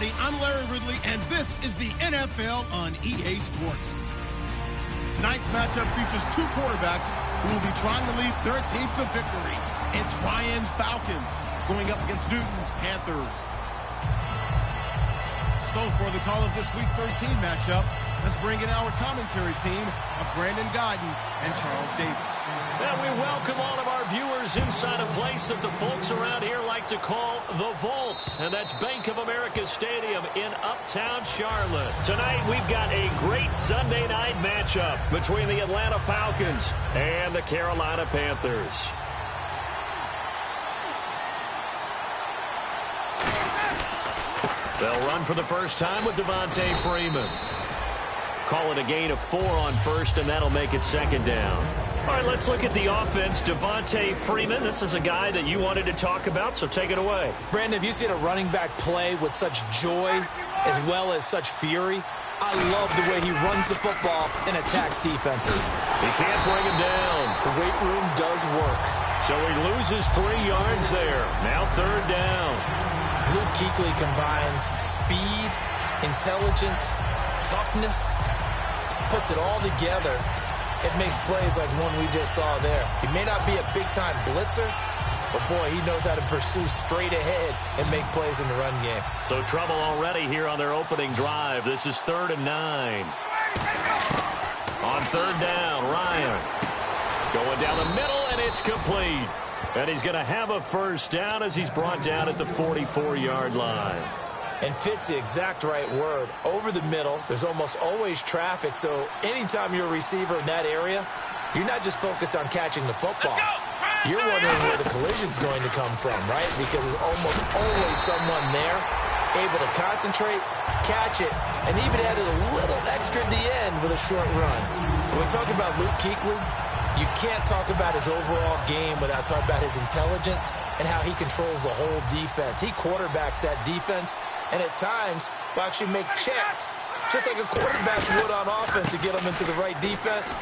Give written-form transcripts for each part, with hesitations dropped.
everybody. I'm Larry Ridley, and this is the NFL on EA Sports. Tonight's matchup features two quarterbacks who will be trying to lead their team to victory. It's Ryan's Falcons going up against Newton's Panthers. So for the call of this Week 13 matchup, let's bring in our commentary team of Brandon Guyton and Charles Davis. And we welcome all of our viewers inside a place that the folks around here like to call the Vault. And that's Bank of America Stadium in Uptown Charlotte. Tonight we've got a great Sunday night matchup between the Atlanta Falcons and the Carolina Panthers. They'll run for the first time with Devontae Freeman. Call it a gain of 4 on first, and that'll make it second down. All right, let's look at the offense. Devontae Freeman, this is a guy that you wanted to talk about, so take it away. Brandon, have you seen a running back play with such joy as well as such fury? I love the way he runs the football and attacks defenses. He can't bring him down. The weight room does work. So he loses 3 yards there. Now third down. Luke Kuechly combines speed, intelligence, toughness, puts it all together. It makes plays like one we just saw there. He may not be a big-time blitzer, but, boy, he knows how to pursue straight ahead and make plays in the run game. So trouble already here on their opening drive. This is 3rd and 9. On third down, Ryan going down the middle, and it's complete. And he's going to have a first down as he's brought down at the 44-yard line. And fits the exact right word. Over the middle, there's almost always traffic, so anytime you're a receiver in that area, you're not just focused on catching the football. You're wondering where the collision's going to come from, right? Because there's almost always someone there able to concentrate, catch it, and even added a little extra at the end with a short run. When we talk about Luke Kuechly, you can't talk about his overall game without talking about his intelligence and how he controls the whole defense. He quarterbacks that defense, and at times will actually make checks, just like a quarterback would on offense to get them into the right defense.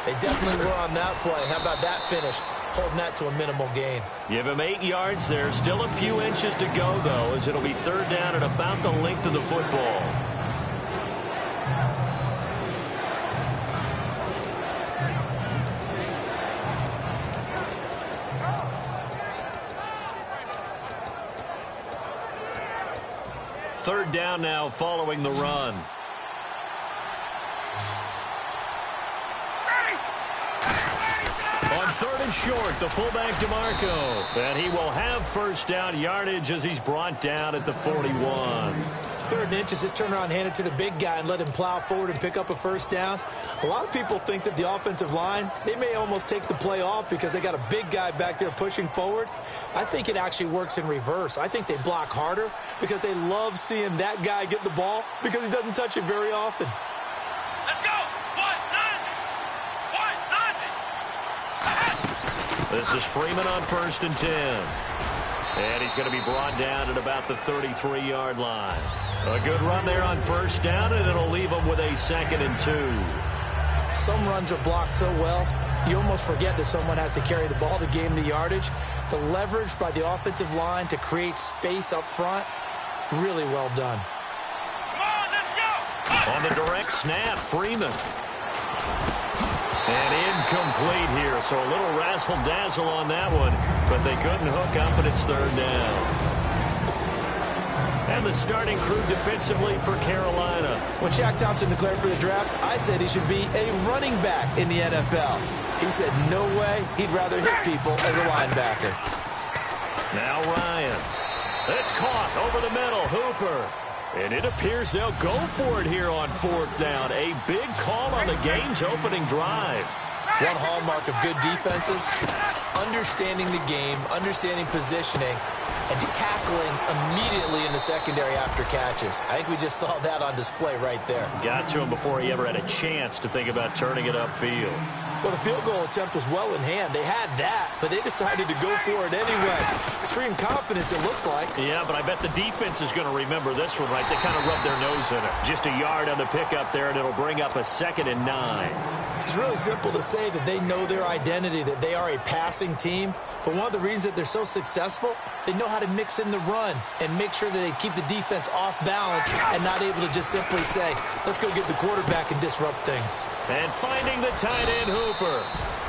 They definitely were on that play. How about that finish? Holding that to a minimal gain. Give him 8 yards there. Still a few inches to go, though, as it'll be third down at about the length of the football. Third down now following the run. On third and short, the fullback DeMarco. And he will have first down yardage as he's brought down at the 41. 3rd and inches, just turn around, hand it to the big guy and let him plow forward and pick up a first down. A lot of people think that the offensive line, they may almost take the play off because they got a big guy back there pushing forward. I think it actually works in reverse. I think they block harder because they love seeing that guy get the ball because he doesn't touch it very often. Let's go! 1-0! 1-0! This is Freeman on 1st and 10. And he's going to be brought down at about the 33-yard line. A good run there on first down, and it'll leave him with a 2nd and 2. Some runs are blocked so well, you almost forget that someone has to carry the ball to gain the yardage. The leverage by the offensive line to create space up front, really well done. Come on, let's go! On the direct snap, Freeman. And incomplete here, so a little razzle-dazzle on that one, but they couldn't hook up, and it's third down. And the starting crew defensively for Carolina. When Shaq Thompson declared for the draft, I said he should be a running back in the NFL. He said no way, he'd rather hit people as a linebacker. Now Ryan. It's caught over the middle, Hooper. And it appears they'll go for it here on 4th down. A big call on the game's opening drive. One hallmark of good defenses is understanding the game, understanding positioning, and tackling immediately in the secondary after catches. I think we just saw that on display right there. Got to him before he ever had a chance to think about turning it upfield. Well, the field goal attempt was well in hand. They had that, but they decided to go for it anyway. Extreme confidence, it looks like. Yeah, but I bet the defense is going to remember this one, right? They kind of rubbed their nose in it. Just a yard on the pickup there, and it'll bring up a 2nd and 9. It's really simple to say that they know their identity, that they are a passing team. But one of the reasons that they're so successful, they know how to mix in the run and make sure that they keep the defense off balance and not able to just simply say, let's go get the quarterback and disrupt things. And finding the tight end Hooper.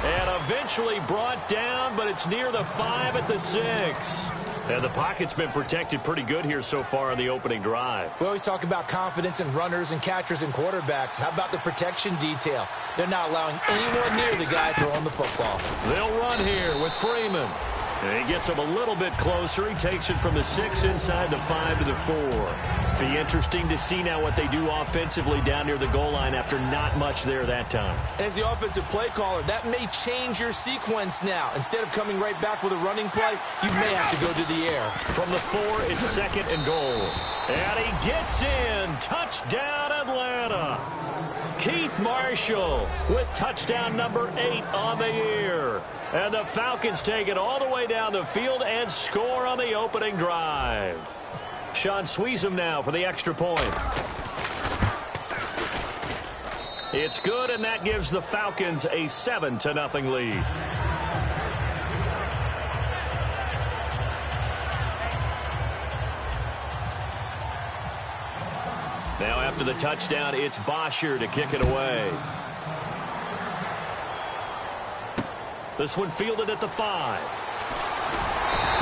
And eventually brought down, but it's near the 5 at the 6. And the pocket's been protected pretty good here so far on the opening drive. We always talk about confidence in runners and catchers and quarterbacks. How about the protection detail? They're not allowing anyone near the guy throwing the football. They'll run here with Freeman. And he gets him a little bit closer. He takes it from the 6 inside the 5 to the 4. Be interesting to see now what they do offensively down near the goal line after not much there that time. As the offensive play caller, that may change your sequence now. Instead of coming right back with a running play, you may have to go to the air. From the 4, it's 2nd and goal. And he gets in. Touchdown, Atlanta. Keith Marshall with touchdown number 8 on the year. And the Falcons take it all the way down the field and score on the opening drive. Sean Sweezum now for the extra point. It's good, and that gives the Falcons a 7-0 lead. Now after the touchdown, it's Bosher to kick it away. This one fielded at the 5.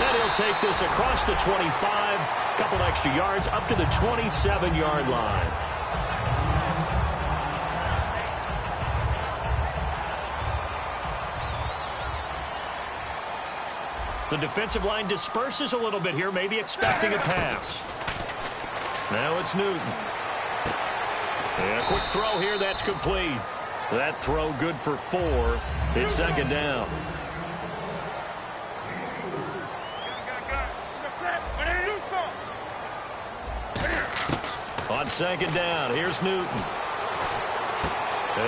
And he'll take this across the 25. Couple extra yards up to the 27-yard line. The defensive line disperses a little bit here, maybe expecting a pass. Now it's Newton. And a quick throw here, that's complete. That throw good for 4. It's 2nd down. On 2nd down, here's Newton.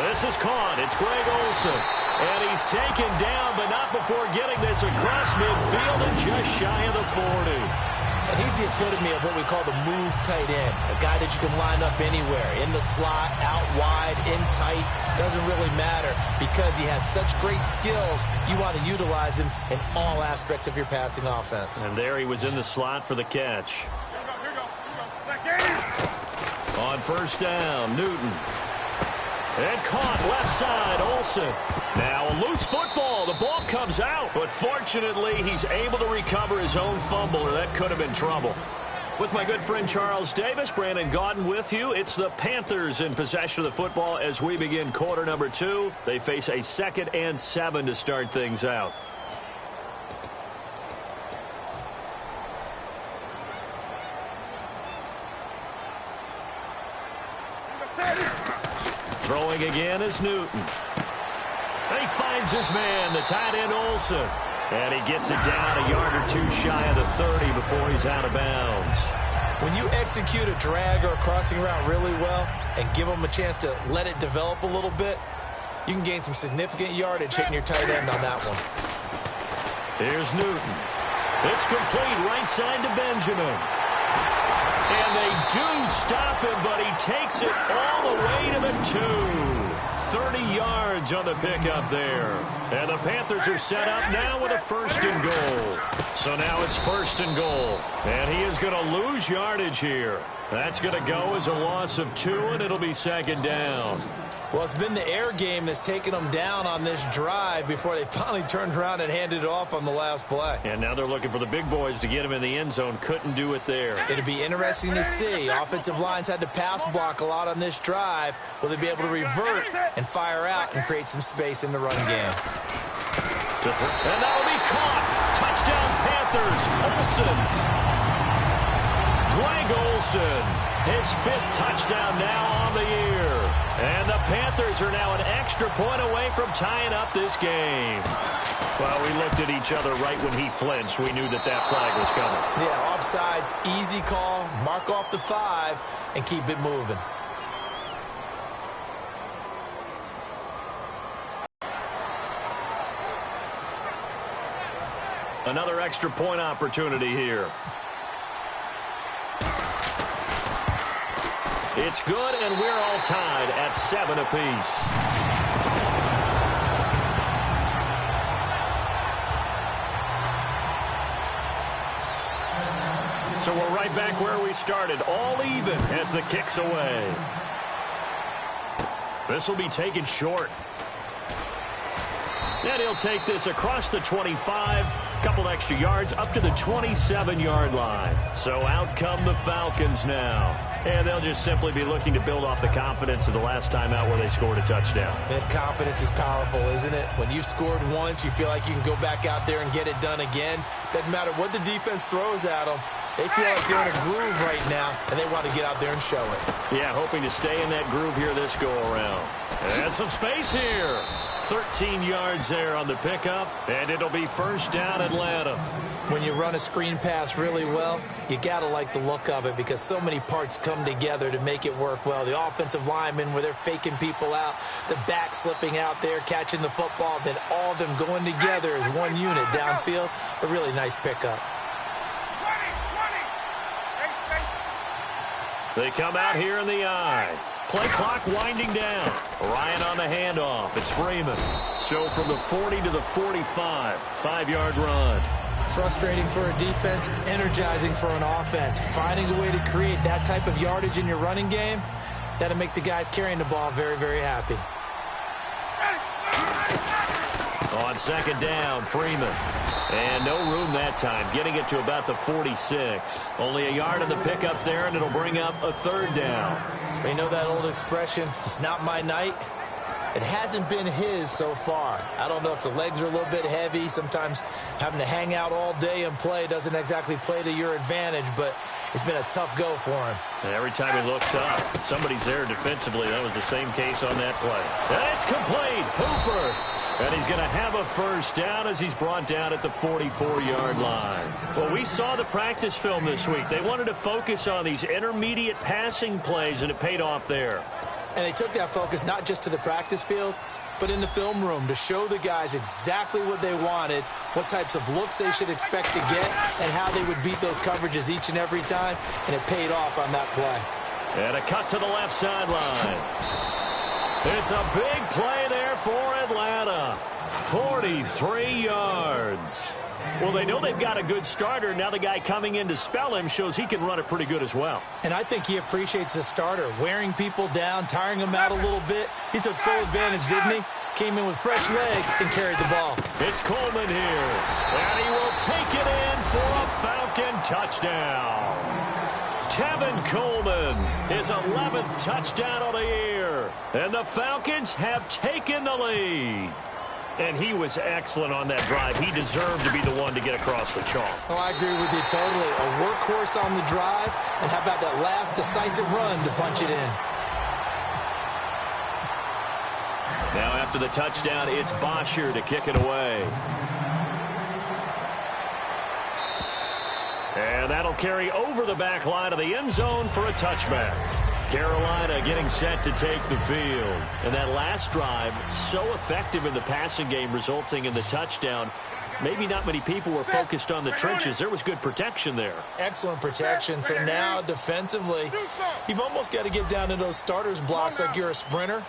This is caught. It's Greg Olsen. And he's taken down, but not before getting this across midfield and just shy of the 40. And he's the epitome of what we call the move tight end. A guy that you can line up anywhere. In the slot, out wide, in tight. Doesn't really matter because he has such great skills. You want to utilize him in all aspects of your passing offense. And there he was in the slot for the catch. On 1st down, Newton. And caught left side, Olsen. Now a loose football. The ball comes out. But fortunately, he's able to recover his own fumble, or that could have been trouble. With my good friend Charles Davis, Brandon Gaudin with you. It's the Panthers in possession of the football as we begin quarter number 2. They face a 2nd and 7 to start things out. Throwing again is Newton. And he finds his man, the tight end Olsen. And he gets it down a yard or 2 shy of the 30 before he's out of bounds. When you execute a drag or a crossing route really well and give them a chance to let it develop a little bit, you can gain some significant yardage hitting your tight end on that one. Here's Newton. It's complete right side to Benjamin. And they do stop him, but he takes it all the way to the 2. 30 yards on the pickup there. And the Panthers are set up now with a 1st and goal. So now it's 1st and goal. And he is going to lose yardage here. That's going to go as a loss of 2, and it'll be 2nd down. Well, it's been the air game that's taken them down on this drive before they finally turned around and handed it off on the last play. And now they're looking for the big boys to get him in the end zone. Couldn't do it there. It'll be interesting to see. Offensive lines had to pass block a lot on this drive. Will they be able to revert and fire out and create some space in the run game? And that will be caught. Touchdown Panthers. Olsen. Greg Olsen. His 5th touchdown now on the year. And the Panthers are now an extra point away from tying up this game. Well, we looked at each other right when he flinched. We knew that that flag was coming. Yeah, offsides, easy call. Mark off the 5 and keep it moving. Another extra point opportunity here. It's good, and we're all tied at 7 apiece. So we're right back where we started, all even as the kick's away. This will be taken short. And he'll take this across the 25, couple extra yards up to the 27-yard line. So out come the Falcons now. And they'll just simply be looking to build off the confidence of the last time out where they scored a touchdown. And confidence is powerful, isn't it? When you've scored once, you feel like you can go back out there and get it done again. Doesn't matter what the defense throws at them. They feel like they're in a groove right now, and they want to get out there and show it. Yeah, hoping to stay in that groove here this go-around. And some space here. 13 yards there on the pickup, and it'll be first down Atlanta. When you run a screen pass really well, you got to like the look of it because so many parts come together to make it work well. The offensive linemen where they're faking people out, the back slipping out there, catching the football, then all of them going together as one unit downfield. A really nice pickup. They come out here in the eye. Play clock winding down. Ryan on the handoff. It's Freeman. So from the 40 to the 45, 5-yard run. Frustrating for a defense, energizing for an offense. Finding a way to create that type of yardage in your running game, that'll make the guys carrying the ball very, very happy. On second down, Freeman. And no room that time, getting it to about the 46. Only a yard on the pickup there, and it'll bring up a third down. You know that old expression, it's not my night? It hasn't been his so far. I don't know if the legs are a little bit heavy. Sometimes having to hang out all day and play doesn't exactly play to your advantage, but it's been a tough go for him. And every time he looks up, somebody's there defensively. That was the same case on that play. And it's complete. Hooper. And he's going to have a first down as he's brought down at the 44-yard line. Well, we saw the practice film this week. They wanted to focus on these intermediate passing plays, and it paid off there. And they took that focus not just to the practice field, but in the film room to show the guys exactly what they wanted, what types of looks they should expect to get, and how they would beat those coverages each and every time, and it paid off on that play. And a cut to the left sideline. It's a big play there for Atlanta. 43 yards. Well, they know they've got a good starter. Now the guy coming in to spell him shows he can run it pretty good as well. And I think he appreciates the starter, wearing people down, tiring them out a little bit. He took full advantage, didn't he? Came in with fresh legs and carried the ball. It's Coleman here. And he will take it in for a Falcon touchdown. Tevin Coleman, his 11th touchdown of the year. And the Falcons have taken the lead. And he was excellent on that drive. He deserved to be the one to get across the chalk. Oh, I agree with you totally. A workhorse on the drive. And how about that last decisive run to punch it in? Now after the touchdown, it's Bosher to kick it away. And that'll carry over the back line of the end zone for a touchback. Carolina getting set to take the field. And that last drive, so effective in the passing game, resulting in the touchdown. Maybe not many people were focused on the trenches. There was good protection there. Excellent protection. So now defensively, you've almost got to get down to those starters blocks like you're a sprinter.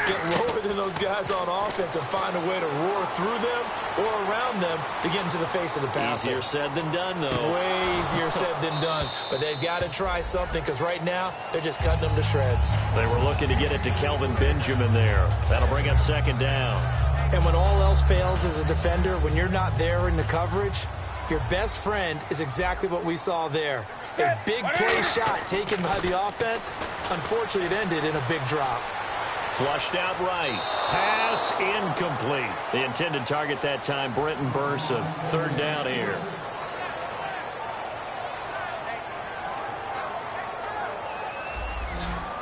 Get lower than those guys on offense and find a way to roar through them or around them to get into the face of the passer. Easier said than done, though. Way easier said than done. But they've got to try something because right now they're just cutting them to shreds. They were looking to get it to Kelvin Benjamin there. That'll bring up second down. And when all else fails as a defender, when you're not there in the coverage, your best friend is exactly what we saw there. A big play shot taken by the offense. Unfortunately, it ended in a big drop. Flushed out right. Pass incomplete. The intended target that time, Brenton Burson. Third down here.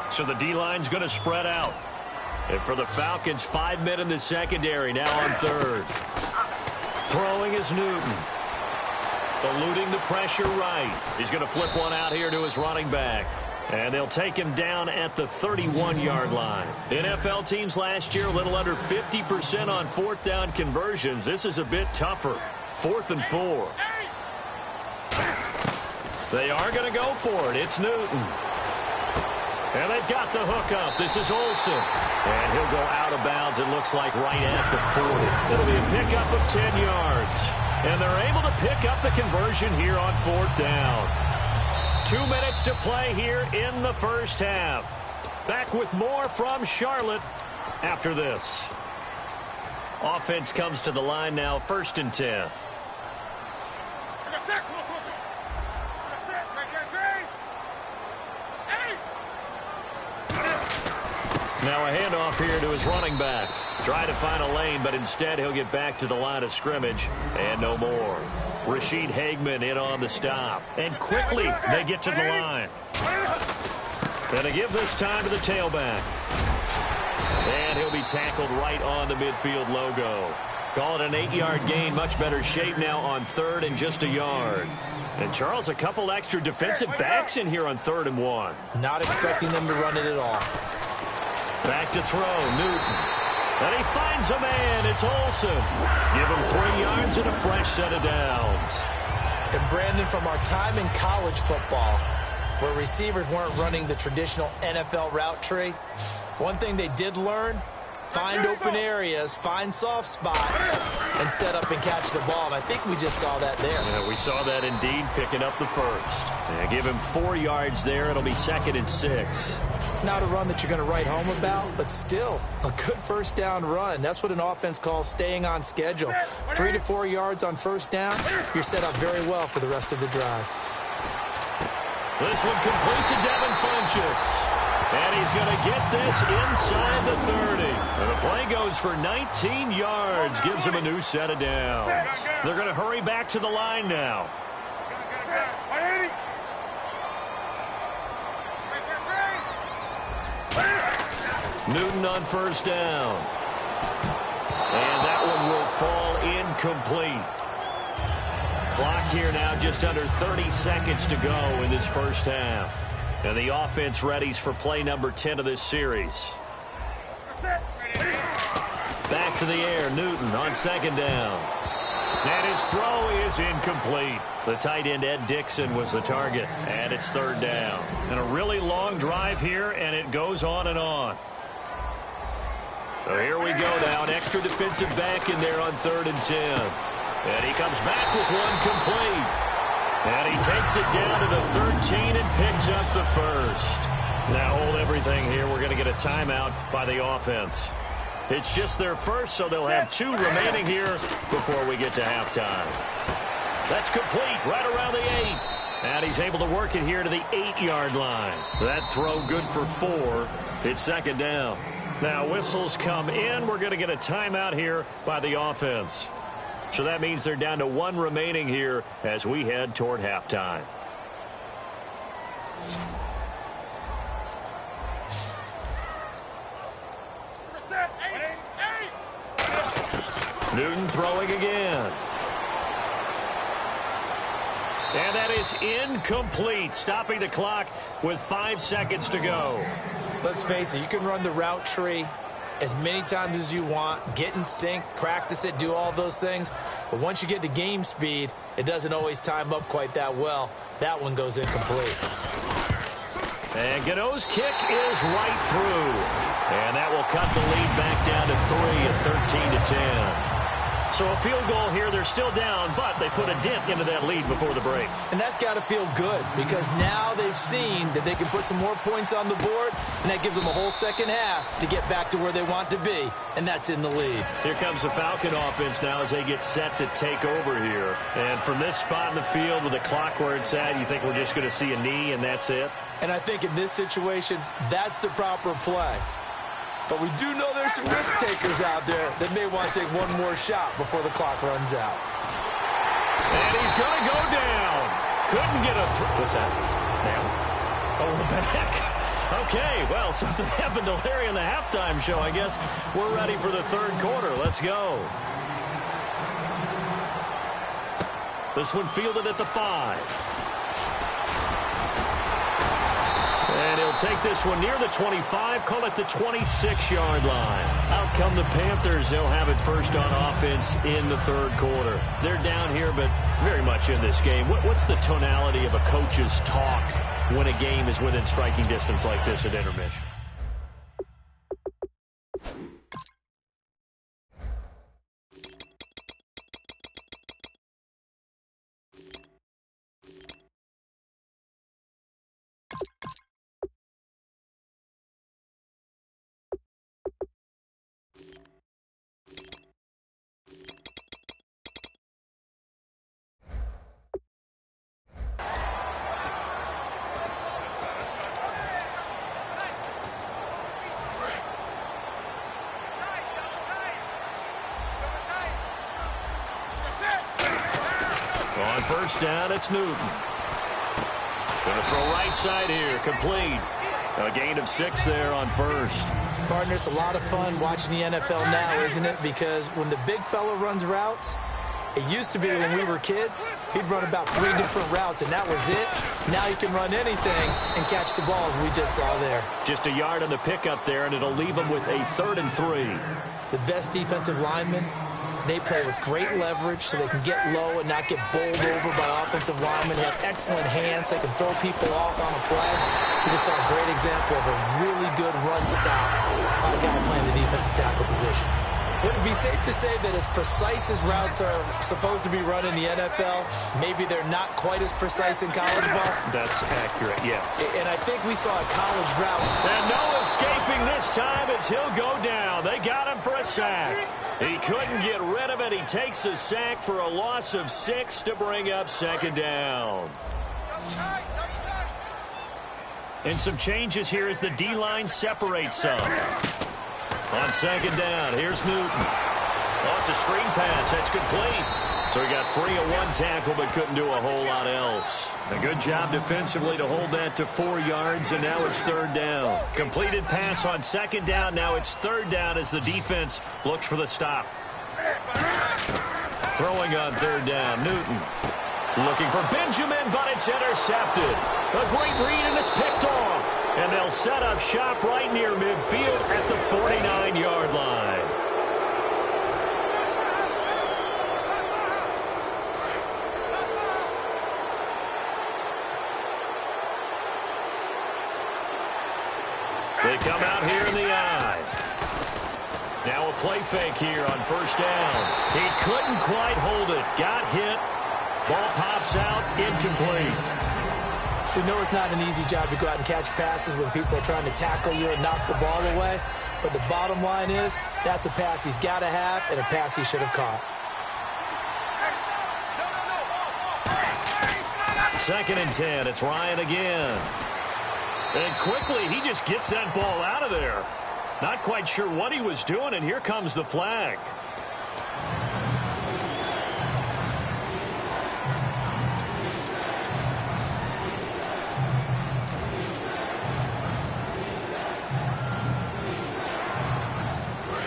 So the D-line's going to spread out. And for the Falcons, 5 men in the secondary, now on third. Throwing is Newton. Eluding the pressure right. He's going to flip one out here to his running back. And they'll take him down at the 31-yard line. NFL teams last year, a little under 50% on fourth down conversions. This is a bit tougher. 4th and 4. They are going to go for it. It's Newton. And they've got the hook up. This is Olsen. And he'll go out of bounds, it looks like, right at the 40. It'll be a pickup of 10 yards. And they're able to pick up the conversion here on fourth down. 2 minutes to play here in the first half. Back with more from Charlotte after this. Offense comes to the line now, 1st and 10. Now a handoff here to his running back. Try to find a lane, but instead he'll get back to the line of scrimmage. And no more. Rashid Hageman in on the stop. And quickly they get to the line. Going to give this time to the tailback. And he'll be tackled right on the midfield logo. Call it an 8-yard gain. Much better shape now on 3rd and just a yard. And, Charles, a couple extra defensive backs in here on 3rd and 1. Not expecting them to run it at all. Back to throw, Newton. And he finds a man. It's Olsen. Give him 3 yards and a fresh set of downs. And, Brandon, from our time in college football, where receivers weren't running the traditional NFL route tree, one thing they did learn, find open areas, find soft spots, and set up and catch the ball. And I think we just saw that there. Yeah, we saw that indeed, picking up the first. Yeah, give him 4 yards there. It'll be 2nd and 6. Not a run that you're going to write home about, but still a good first down run. That's what an offense calls staying on schedule. 3 to 4 yards on first down, you're set up very well for the rest of the drive. This one complete to Devin Funchess. And he's going to get this inside the 30. And the play goes for 19 yards. Gives him a new set of downs. They're going to hurry back to the line now. Newton on first down. And that one will fall incomplete. Clock here now just under 30 seconds to go in this first half. And the offense readies for play number 10 of this series. Back to the air, Newton on 2nd down. And his throw is incomplete. The tight end, Ed Dixon, was the target. And it's 3rd down. And a really long drive here, and it goes on and on. So here we go now. An extra defensive back in there on 3rd and 10. And he comes back with one complete. And he takes it down to the 13 and picks up the first. Now hold everything here. We're going to get a timeout by the offense. It's just their first, so they'll have 2 remaining here before we get to halftime. That's complete right around the 8. And he's able to work it here to the 8-yard line. That throw good for 4. It's 2nd down. Now whistles come in. We're going to get a timeout here by the offense. So that means they're down to 1 remaining here as we head toward halftime. Newton throwing again. And that is incomplete, stopping the clock with 5 seconds to go. Let's face it, you can run the route tree as many times as you want, get in sync, practice it, do all those things. But once you get to game speed, it doesn't always time up quite that well. That one goes incomplete. And Gano's kick is right through. And that will cut the lead back down to 3 at 13-10. So a field goal here, they're still down, but they put a dent into that lead before the break. And that's got to feel good because now they've seen that they can put some more points on the board, and that gives them a whole second half to get back to where they want to be, and that's in the lead. Here comes the Falcon offense now as they get set to take over here. And from this spot in the field with the clock where it's at, you think we're just going to see a knee and that's it? And I think in this situation, that's the proper play. But we do know there's some risk takers out there that may want to take one more shot before the clock runs out. And he's going to go down. Couldn't get a throw. What's that? Down? Oh, the back. Okay, well, something happened to Larry in the halftime show, I guess. We're ready for the 3rd quarter. Let's go. This one fielded at the 5. And he'll take this one near the 25, call it the 26-yard line. Out come the Panthers. They'll have it first on offense in the 3rd quarter. They're down here, but very much in this game. What's the tonality of a coach's talk when a game is within striking distance like this at intermission? On first down, it's Newton. Going to throw right side here, complete. A gain of 6 there on first. Partner, it's a lot of fun watching the NFL now, isn't it? Because when the big fella runs routes, it used to be when we were kids, he'd run about 3 different routes, and that was it. Now he can run anything and catch the ball, as we just saw there. Just a yard on the pickup there, and it'll leave him with a 3rd and 3. The best defensive linemen, they play with great leverage so they can get low and not get bowled over by offensive linemen. They have excellent hands. They can throw people off on a play. We just saw a great example of a really good run stop by a guy playing the defensive tackle position. Would it be safe to say that as precise as routes are supposed to be run in the NFL, maybe they're not quite as precise in college ball? That's accurate, yeah. And I think we saw a college route. And no escaping this time as he'll go down. They got him for a sack. He couldn't get rid of it. He takes a sack for a loss of 6 to bring up 2nd down. And some changes here as the D-line separates some. On 2nd down, here's Newton. Oh, it's a screen pass. That's complete. So he got free of 1 tackle but couldn't do a whole lot else. A good job defensively to hold that to 4 yards, and now it's 3rd down. Completed pass on 2nd down. Now it's 3rd down as the defense looks for the stop. Throwing on 3rd down, Newton. Looking for Benjamin, but it's intercepted. A great read, and it's picked off. And they'll set up shop right near midfield at the 49-yard line. They come out here in the eye. Now a play fake here on 1st down. He couldn't quite hold it. Got hit. Ball pops out, incomplete. We know it's not an easy job to go out and catch passes when people are trying to tackle you and knock the ball away. But the bottom line is, that's a pass he's got to have and a pass he should have caught. 2nd and 10. It's Ryan again. And quickly, he just gets that ball out of there. Not quite sure what he was doing, and here comes the flag.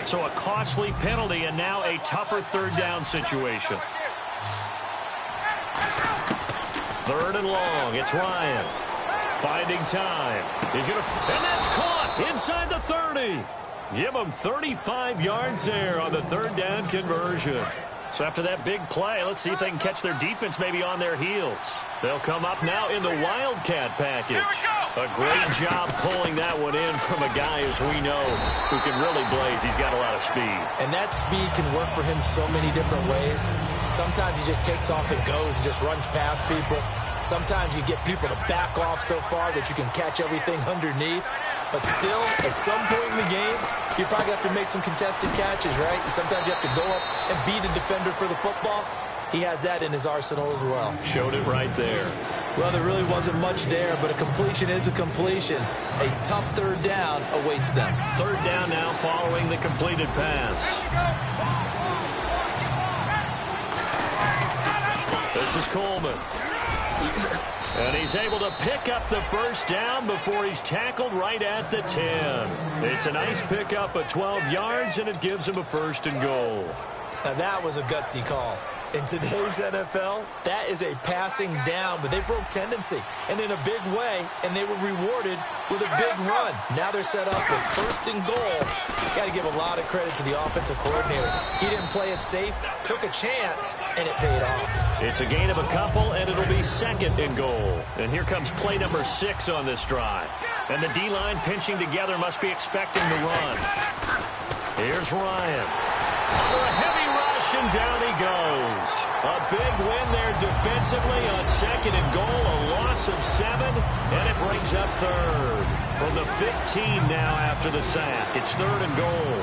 So a costly penalty and now a tougher 3rd down situation. 3rd and long. It's Ryan. Finding time. He's going to... And that's caught inside the 30. Give him 35 yards there on the 3rd down conversion. So after that big play, let's see if they can catch their defense maybe on their heels. They'll come up now in the Wildcat package. A great job pulling that one in from a guy, as we know, who can really blaze. He's got a lot of speed. And that speed can work for him so many different ways. Sometimes he just takes off and goes and just runs past people. Sometimes you get people to back off so far that you can catch everything underneath. But still, at some point in the game, you probably have to make some contested catches, right? Sometimes you have to go up and beat a defender for the football. He has that in his arsenal as well. Showed it right there. Well, there really wasn't much there, but a completion is a completion. A tough 3rd down awaits them. 3rd down now following the completed pass. This is Coleman. And he's able to pick up the 1st down before he's tackled right at the 10. It's a nice pickup of 12 yards, and it gives him a 1st and goal. Now, that was a gutsy call. In today's NFL, that is a passing down, but they broke tendency, and in a big way, and they were rewarded with a big run. Now they're set up with 1st and goal. Got to give a lot of credit to the offensive coordinator. He didn't play it safe, took a chance, and it paid off. It's a gain of a couple, and it'll be 2nd and goal. And here comes play number 6 on this drive. And the D-line pinching together must be expecting the run. Here's Ryan. For a heavy rush, and down he goes. A big win there defensively on 2nd and goal, a loss of 7, and it brings up 3rd. From the 15 now after the sack. It's 3rd and goal.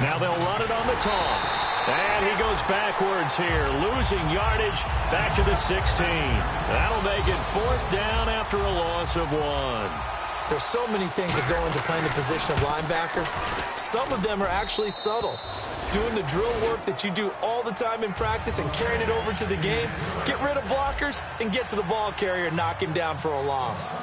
Now they'll run it on the toss. And he goes backwards here, losing yardage back to the 16. That'll make it 4th down after a loss of 1. There's so many things that go into playing the position of linebacker. Some of them are actually subtle. Doing the drill work that you do all the time in practice and carrying it over to the game. Get rid of blockers and get to the ball carrier and knock him down for a loss.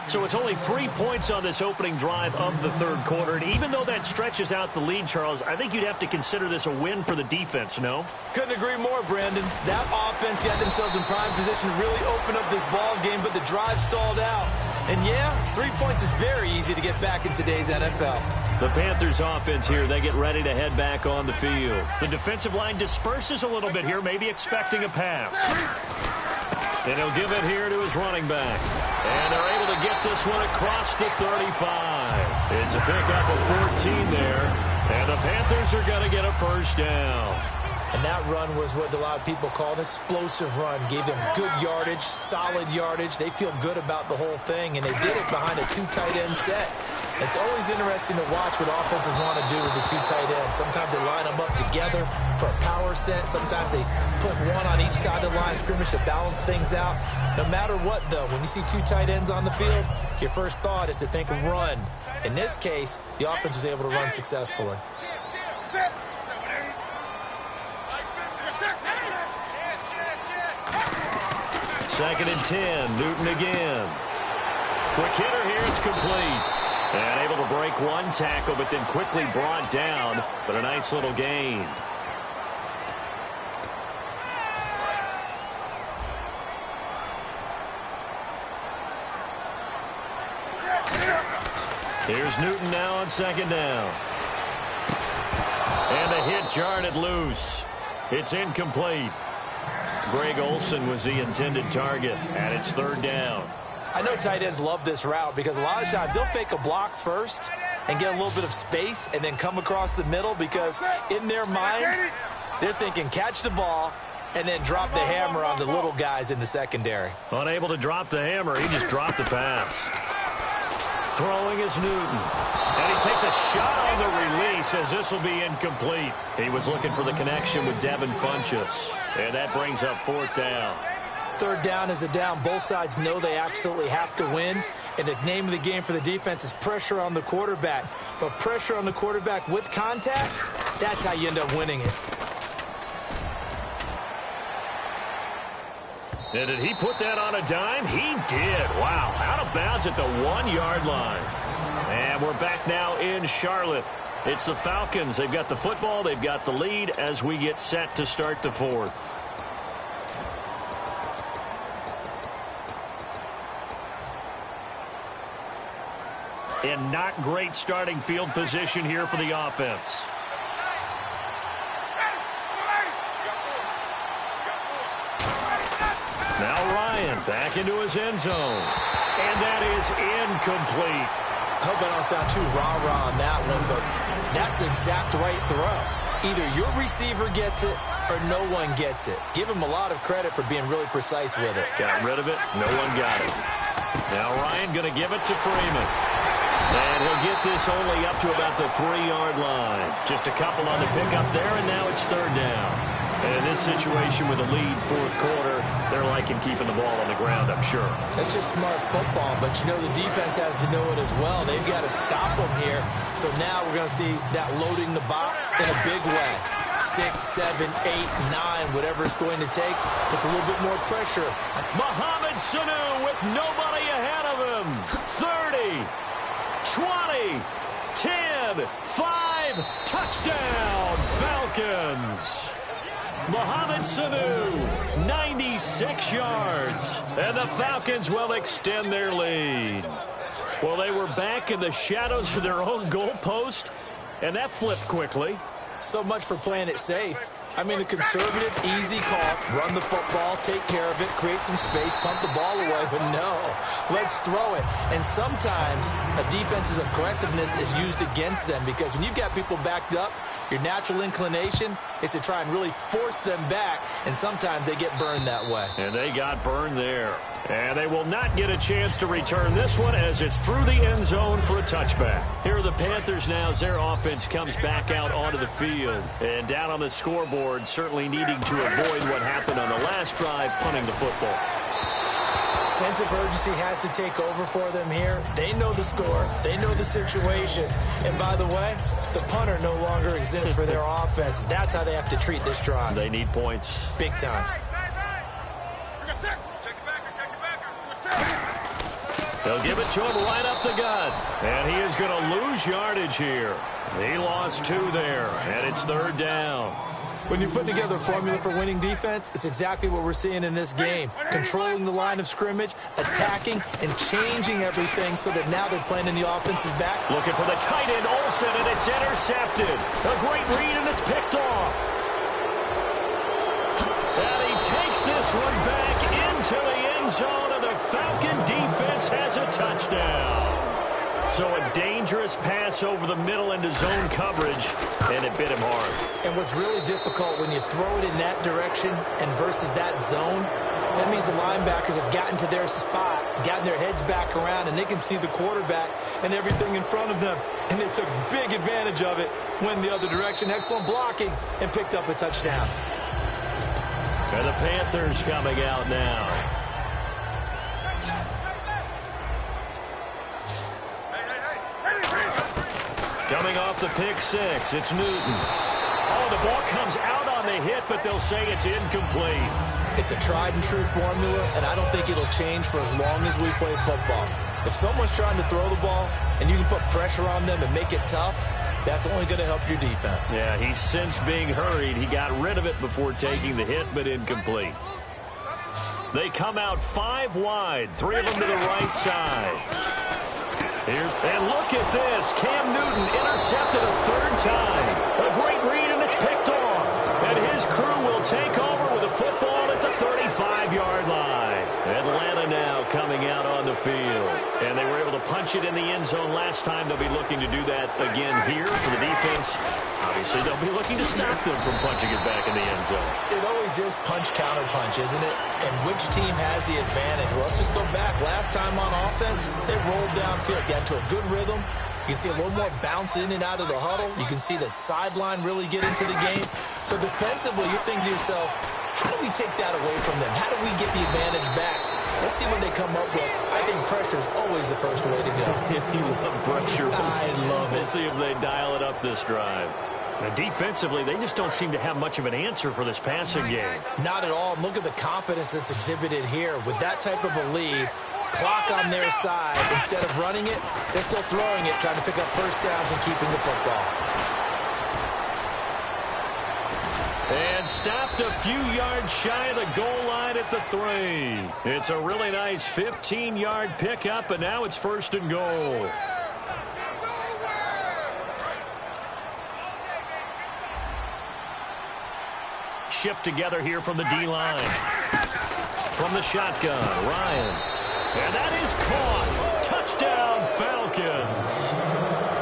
So it's only 3 points on this opening drive of the third quarter. And even though that stretches out the lead, Charles, I think you'd have to consider this a win for the defense, no? Couldn't agree more, Brandon. That offense got themselves in prime position to really open up this ball game, but the drive stalled out. And yeah, 3 points is very easy to get back in today's NFL. The Panthers offense here, they get ready to head back on the field. The defensive line disperses a little bit here, maybe expecting a pass. And he'll give it here to his running back. And they're able to get this one across the 35. It's a pickup of 14 there. And the Panthers are going to get a first down. And that run was what a lot of people call an explosive run. Gave them good yardage, solid yardage. They feel good about the whole thing, and they did it behind a 2 tight end set. It's always interesting to watch what offenses want to do with the 2 tight ends. Sometimes they line them up together for a power set. Sometimes they put one on each side of the line of scrimmage to balance things out. No matter what, though, when you see 2 tight ends on the field, your first thought is to think run. In this case, the offense was able to run successfully. Second and 10, Newton again. Quick hitter here, it's complete. And able to break one tackle, but then quickly brought down. But a nice little gain. Here's Newton now on second down. And the hit jarred it loose. It's incomplete. Greg Olsen was the intended target, and it's third down. I know tight ends love this route because a lot of times they'll fake a block first and get a little bit of space and then come across the middle because in their mind, they're thinking catch the ball and then drop the hammer on the little guys in the secondary. Unable to drop the hammer, he just dropped the pass. Throwing is Newton. And he takes a shot on the release as this will be incomplete. He was looking for the connection with Devin Funchess. And that brings up fourth down. Third down is a down. Both sides know they absolutely have to win. And the name of the game for the defense is pressure on the quarterback. But pressure on the quarterback with contact, that's how you end up winning it. And did he put that on a dime? He did. Wow. Out of bounds at the 1-yard line. And we're back now in Charlotte. It's the Falcons. They've got the football. They've got the lead as we get set to start the fourth. And not great starting field position here for the offense. Now Ryan back into his end zone. And that is incomplete. I hope I don't sound too rah-rah on that one, but that's the exact right throw. Either your receiver gets it or no one gets it. Give him a lot of credit for being really precise with it. Got rid of it. No one got it. Now Ryan going to give it to Freeman. And he'll get this only up to about the 3-yard line. Just a couple on the pickup there, and now it's third down. And in this situation with a lead fourth quarter, they're liking keeping the ball on the ground, I'm sure. That's just smart football, but you know the defense has to know it as well. They've got to stop them here. So now we're going to see that loading the box in a big way. 6, 7, 8, 9, whatever it's going to take, puts a little bit more pressure. Mohamed Sanu with nobody ahead of him. 30, 20, 10, 5, touchdown, Falcons. Mohamed Sanu, 96 yards. And the Falcons will extend their lead. Well, they were back in the shadows of their own goalpost, and that flipped quickly. So much for playing it safe. I mean, the conservative, easy call, run the football, take care of it, create some space, pump the ball away, but no, let's throw it. And sometimes a defense's aggressiveness is used against them because when you've got people backed up, your natural inclination is to try and really force them back, and sometimes they get burned that way. And they got burned there. And they will not get a chance to return this one as it's through the end zone for a touchback. Here are the Panthers now as their offense comes back out onto the field. And down on the scoreboard, certainly needing to avoid what happened on the last drive, punting the football. Sense of urgency has to take over for them here. They know the score. They know the situation. And by the way, the punter no longer exists for their offense. That's how they have to treat this drive. They need points. Big time. They'll give it to him right up the gut. And he is going to lose yardage here. He lost 2 there, and it's 3rd down. When you put together a formula for winning defense, it's exactly what we're seeing in this game. Controlling the line of scrimmage, attacking, and changing everything so that now they're playing in the offense's back. Looking for the tight end, Olsen, and it's intercepted. A great read, and it's picked off. And he takes this one back into the end zone, and the Falcon defense has a touchdown. So a dangerous pass over the middle into zone coverage, and it bit him hard. And what's really difficult when you throw it in that direction and versus that zone, that means the linebackers have gotten to their spot, gotten their heads back around, and they can see the quarterback and everything in front of them. And they took big advantage of it, went the other direction, excellent blocking, and picked up a touchdown. And the Panthers coming out now. Coming off the pick 6, it's Newton. Oh, the ball comes out on the hit, but they'll say it's incomplete. It's a tried-and-true formula, and I don't think it'll change for as long as we play football. If someone's trying to throw the ball and you can put pressure on them and make it tough, that's only going to help your defense. Yeah, he's since being hurried. He got rid of it before taking the hit, but incomplete. They come out 5 wide, 3 of them to the right side. And look at this. Cam Newton intercepted a 3rd time. A great read, and it's picked off. And his crew will take over with a football at the 35-yard line. Atlanta now coming out on the field. And they were able to punch it in the end zone last time. They'll be looking to do that again here for the defense. Obviously, they'll be looking to stop them from punching it back in the end zone. It always is punch-counter-punch, isn't it? And which team has the advantage? Well, let's just go back. Last time on offense, they rolled downfield, got into a good rhythm. You can see a little more bounce in and out of the huddle. You can see the sideline really get into the game. So defensively, you're thinking to yourself, how do we take that away from them? How do we get the advantage back? Let's see what they come up with. I think pressure is always the first way to go. You love pressure. I love it. We'll see if they dial it up this drive. Now, defensively, they just don't seem to have much of an answer for this passing game. Not at all. And look at the confidence that's exhibited here. With that type of a lead, clock on their side, instead of running it, they're still throwing it, trying to pick up first downs and keeping the football. And stopped a few yards shy of the goal line at the 3. It's a really nice 15-yard pickup, and now it's 1st and goal. Shift together here from the D-line. From the shotgun, Ryan. And that is caught. Touchdown, Falcons.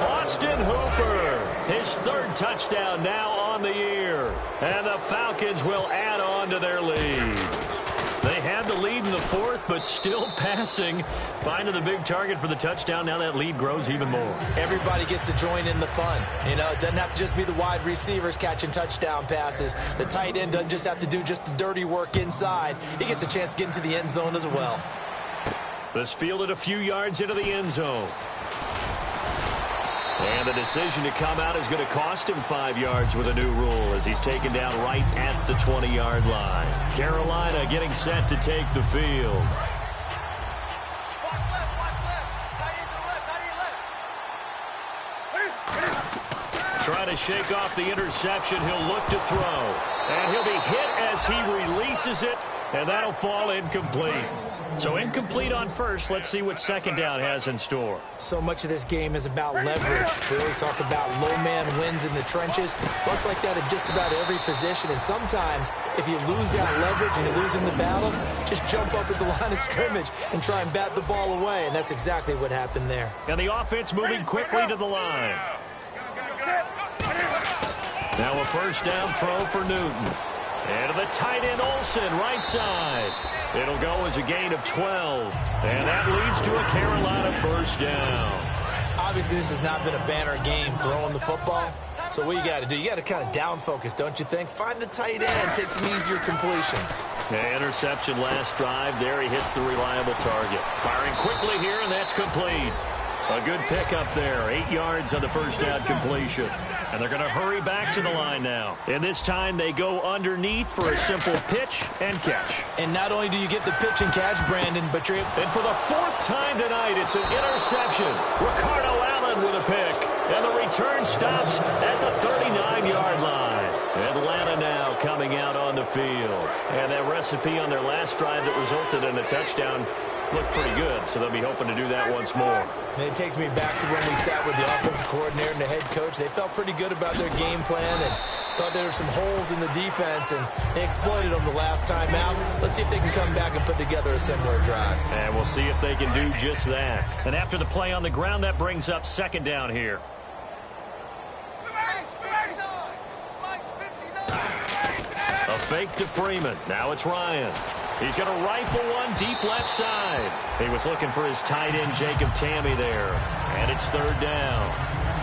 Austin Hooper, his 3rd touchdown now on the year. And the Falcons will add on to their lead. They had the lead in the 4th, but still passing. Finding the big target for the touchdown. Now that lead grows even more. Everybody gets to join in the fun. You know, it doesn't have to just be the wide receivers catching touchdown passes. The tight end doesn't just have to do just the dirty work inside. He gets a chance to get into the end zone as well. This fielded a few yards into the end zone. And the decision to come out is going to cost him 5 yards with a new rule as he's taken down right at the 20-yard line. Carolina getting set to take the field. Trying to shake off the interception. He'll look to throw. And he'll be hit as he releases it. And that'll fall incomplete. So incomplete on first. Let's see what 2nd down has in store. So much of this game is about leverage. We always talk about low man wins in the trenches. Well, it's like that in just about every position. And sometimes, if you lose that leverage and you lose in the battle, just jump up at the line of scrimmage and try and bat the ball away. And that's exactly what happened there. And the offense moving quickly to the line. Now a 1st down throw for Newton. And to the tight end, Olsen, right side. It'll go as a gain of 12. And that leads to a Carolina 1st down. Obviously, this has not been a banner game throwing the football. So what you got to do, you got to kind of down focus, don't you think? Find the tight end, take some easier completions. Yeah, interception last drive. There he hits the reliable target. Firing quickly here, and that's complete. A good pickup there. 8 yards on the first down completion. And they're going to hurry back to the line now. And this time they go underneath for a simple pitch and catch. And not only do you get the pitch and catch, Brandon, but you're... And for the 4th time tonight, it's an interception. Ricardo Allen with a pick. And the return stops at the 39-yard line. Atlanta now coming out on the field. And that recipe on their last drive that resulted in a touchdown looked pretty good, so they'll be hoping to do that once more. And it takes me back to when we sat with the offensive coordinator and the head coach. They felt pretty good about their game plan and thought there were some holes in the defense, and they exploited them the last time out. Let's see if they can come back and put together a similar drive. And we'll see if they can do just that. And after the play on the ground, that brings up 2nd down here. A fake to Freeman. Now it's Ryan. He's going to rifle one deep left side. He was looking for his tight end, Jacob Tammy, there. And it's 3rd down.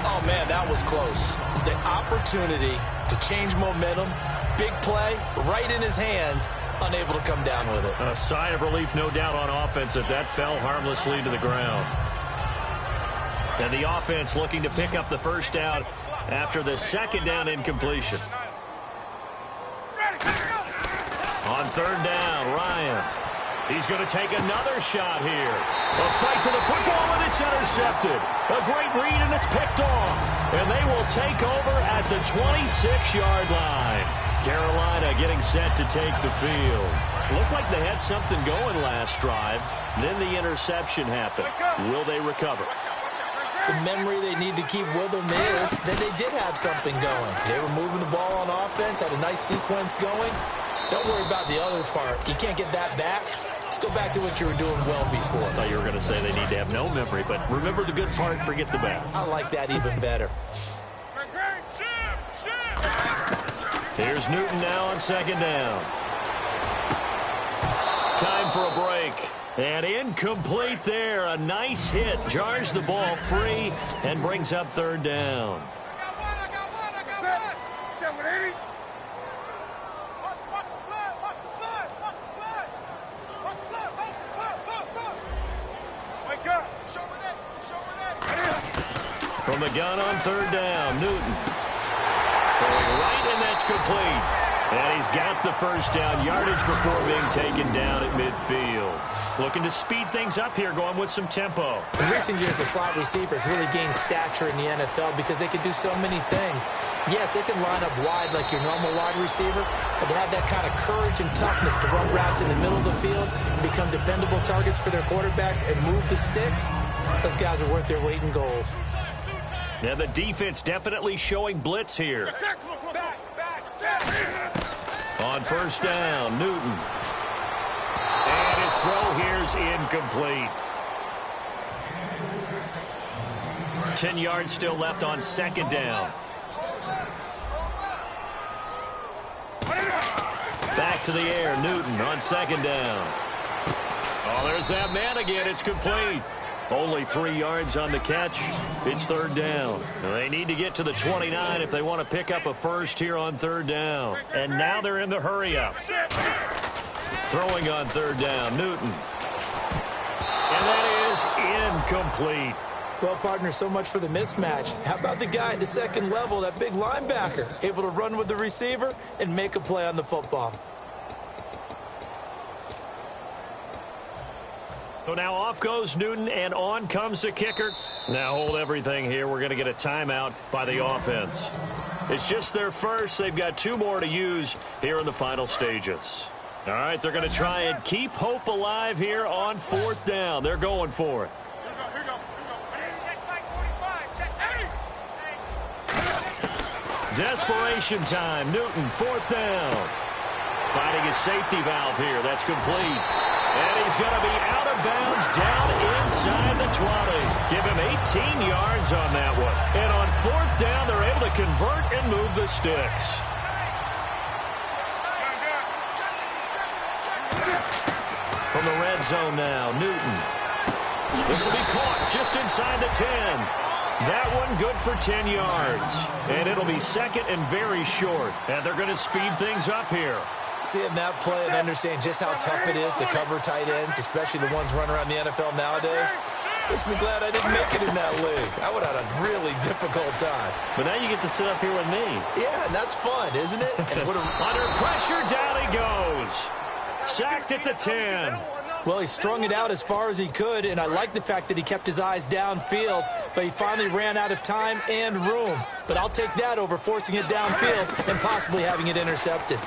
Oh, man, that was close. The opportunity to change momentum, big play, right in his hands, unable to come down with it. A sigh of relief, no doubt, on offense if that fell harmlessly to the ground. And the offense looking to pick up the first down after the 2nd down incompletion. On 3rd down, Ryan. He's going to take another shot here. A fight for the football, and it's intercepted. A great read, and it's picked off. And they will take over at the 26-yard line. Carolina getting set to take the field. Looked like they had something going last drive. Then the interception happened. Will they recover? The memory they need to keep with them is that they did have something going. They were moving the ball on offense, had a nice sequence going. Don't worry about the other part. You can't get that back. Let's go back to what you were doing well before. I thought you were going to say they need to have no memory, but remember the good part, forget the bad. I like that even better. Here's Newton now on 2nd down. Time for a break. And incomplete there. A nice hit. Jars the ball free and brings up 3rd down. From the gun on 3rd down, Newton. Throwing right, and that's complete. And he's got the first down yardage before being taken down at midfield. Looking to speed things up here, going with some tempo. In recent years, the slot receivers really gained stature in the NFL because they can do so many things. Yes, they can line up wide like your normal wide receiver, but to have that kind of courage and toughness to run routes in the middle of the field and become dependable targets for their quarterbacks and move the sticks, those guys are worth their weight in gold. Yeah, the defense definitely showing blitz here. On 1st down, Newton. And his throw here's incomplete. 10 yards still left on 2nd down. Back to the air, Newton on 2nd down. Oh, there's that man again. It's complete. Only 3 yards on the catch. It's 3rd down. They need to get to the 29 if they want to pick up a first here on 3rd down. And now they're in the hurry-up. Throwing on 3rd down, Newton. And that is incomplete. Well, partner, so much for the mismatch. How about the guy at the 2nd level, that big linebacker, able to run with the receiver and make a play on the football? So now off goes Newton, and on comes the kicker. Now hold everything here. We're going to get a timeout by the offense. It's just their first. They've got 2 more to use here in the final stages. All right, they're going to try and keep hope alive here on 4th down. They're going for it. Desperation time. Newton, 4th down. Finding his safety valve here. That's complete. And he's going to be out of bounds down inside the 20. Give him 18 yards on that one. And on 4th down, they're able to convert and move the sticks. From the red zone now, Newton. This will be caught just inside the 10. That one good for 10 yards. And it'll be second and very short. And they're going to speed things up here. Seeing that play and understand just how tough it is to cover tight ends, especially the ones running around the NFL nowadays, makes me glad I didn't make it in that league. I would have had a really difficult time. But now you get to sit up here with me. Yeah, and that's fun, isn't it? Under pressure, down he goes. Sacked at the 10. Well, he strung it out as far as he could, and I like the fact that he kept his eyes downfield, but he finally ran out of time and room. But I'll take that over forcing it downfield and possibly having it intercepted.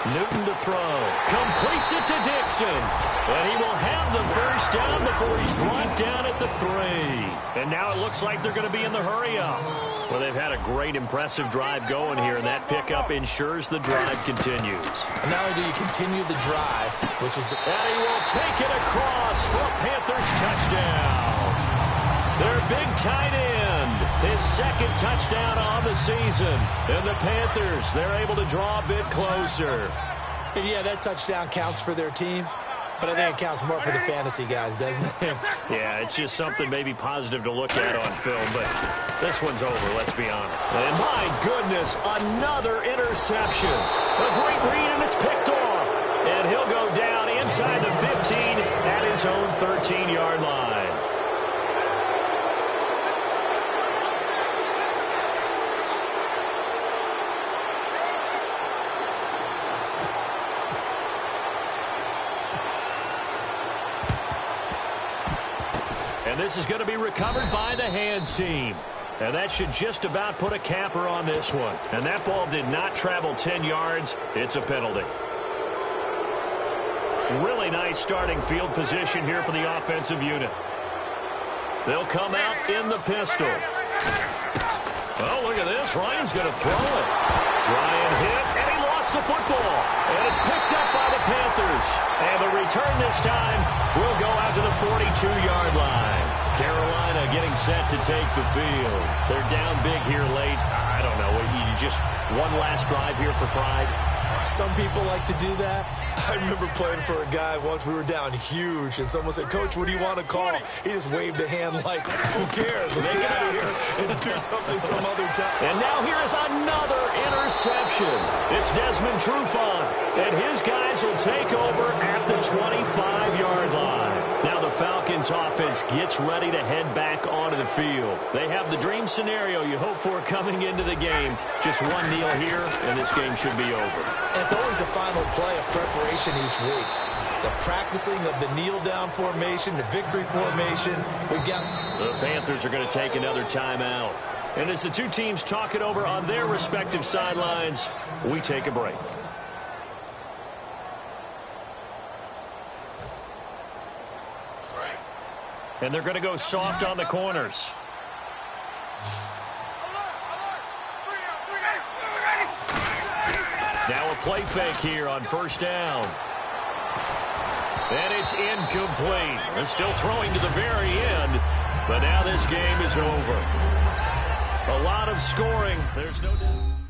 Newton to throw. Completes it to Dixon. And he will have the first down before he's brought down at the 3. And now it looks like they're going to be in the hurry-up. Well, they've had a great, impressive drive going here, and that pickup ensures the drive continues. And not only do you continue the drive, which is... And he will take it across for a Panthers touchdown. Their big tight end, his second touchdown on the season. And the Panthers, they're able to draw a bit closer. And yeah, that touchdown counts for their team, but I think it counts more for the fantasy guys, doesn't it? Yeah, it's just something maybe positive to look at on film, but this one's over, let's be honest. And my goodness, another interception. A great read, and it's picked off. And he'll go down inside the 15 at his own 13-yard line. And this is going to be recovered by the hands team. And that should just about put a capper on this one. And that ball did not travel 10 yards. It's a penalty. Really nice starting field position here for the offensive unit. They'll come out in the pistol. Oh, look at this. Ryan's going to throw it. Ryan hit, and he lost the football. And it's picked up by the Panthers. And the return this time will go out to the 42-yard line. Carolina getting set to take the field. They're down big here late. I don't know. You just one last drive here for pride? Some people like to do that. I remember playing for a guy once. We were down huge, and someone said, "Coach, what do you want to call?" He just waved a hand like, "Who cares? Let's get out of here and do something some other time." And now here is another interception. It's Desmond Trufant, and his guys will take over at the 25-yard line. Now the Falcons offense gets ready to head back onto the field. They have the dream scenario you hope for coming into the game. Just one kneel here, and this game should be over. And it's always the final play of preparation each week. The practicing of the kneel-down formation, the victory formation. We've got... The Panthers are going to take another timeout. And as the two teams talk it over on their respective sidelines, we take a break. And they're going to go soft on the corners. Now a play fake here on first down. And it's incomplete. They're still throwing to the very end, but now this game is over. A lot of scoring. There's no doubt.